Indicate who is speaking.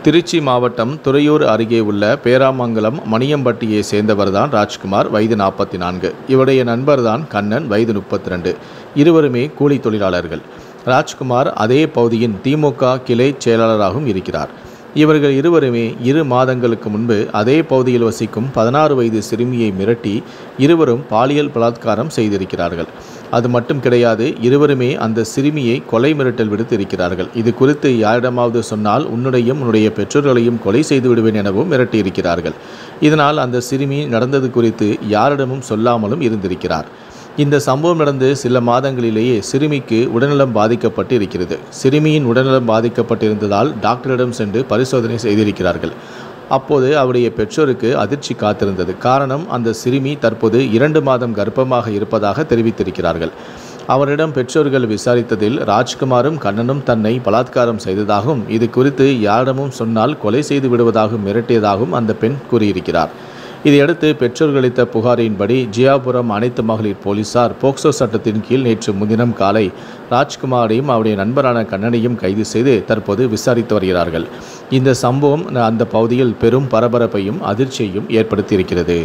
Speaker 1: திருச்சி மாவட்டம் துறையூர் அருகே உள்ள பேராமங்கலம் மணியம்பட்டியை சேர்ந்தவர்தான் ராஜ்குமார், வயது 44. இவருடைய நண்பர்தான் கண்ணன், வயது 32. இருவருமே கூலி தொழிலாளர்கள். ராஜ்குமார் அதே பகுதியின் திமுக கிளை செயலாளராகவும் இருக்கிறார். இவர்கள் இருவருமே 2 மாதங்களுக்கு முன்பு அதே பகுதியில் வசிக்கும் 16 வயது சிறுமியை மிரட்டி இருவரும் பாலியல் பலாத்காரம் செய்திருக்கிறார்கள். அது மட்டும் கிடையாது, இருவருமே அந்த சிறுமியை கொலை மிரட்டல் விடுத்து இருக்கிறார்கள். இது குறித்து யாரிடமாவது சொன்னால் உன்னுடைய பெற்றோர்களையும் கொலை செய்து விடுவேன் எனவும் மிரட்டியிருக்கிறார்கள். இதனால் அந்த சிறுமி நடந்தது குறித்து யாரிடமும் சொல்லாமலும் இருந்திருக்கிறார். இந்த சம்பவம் நடந்து சில மாதங்களிலேயே சிறுமிக்கு உடல்நலம் பாதிக்கப்பட்டு இருக்கிறது. சிறுமியின் உடல்நலம் பாதிக்கப்பட்டிருந்ததால் டாக்டரிடம் சென்று பரிசோதனை செய்திருக்கிறார்கள். அப்போது அவருடைய பெற்றோருக்கு அதிர்ச்சி காத்திருந்தது. காரணம், அந்த சிறுமி தற்போது 2 மாதம் கர்ப்பமாக இருப்பதாக தெரிவித்திருக்கிறார்கள். அவரிடம் பெற்றோர்கள் விசாரித்ததில் ராஜ்குமாரும் கண்ணனும் தன்னை பலாத்காரம் செய்ததாகவும், இது குறித்து யாரிடமும் சொன்னால் கொலை செய்து விடுவதாகவும் மிரட்டியதாகவும் அந்த பெண் கூறியிருக்கிறார். இதையடுத்து பெற்றோர்கள் அளித்த புகாரின்படி ஜியாபுரம் அனைத்து மகளிர் போலீசார் போக்சோ சட்டத்தின் கீழ் நேற்று முன்தினம் காலை ராஜ்குமாரையும் அவருடைய நண்பரான கண்ணனையும் கைது செய்து தற்போது விசாரித்து வருகிறார்கள். இந்த சம்பவம் அந்த பகுதியில் பெரும் பரபரப்பையும் அதிர்ச்சியையும் ஏற்படுத்தியிருக்கிறது.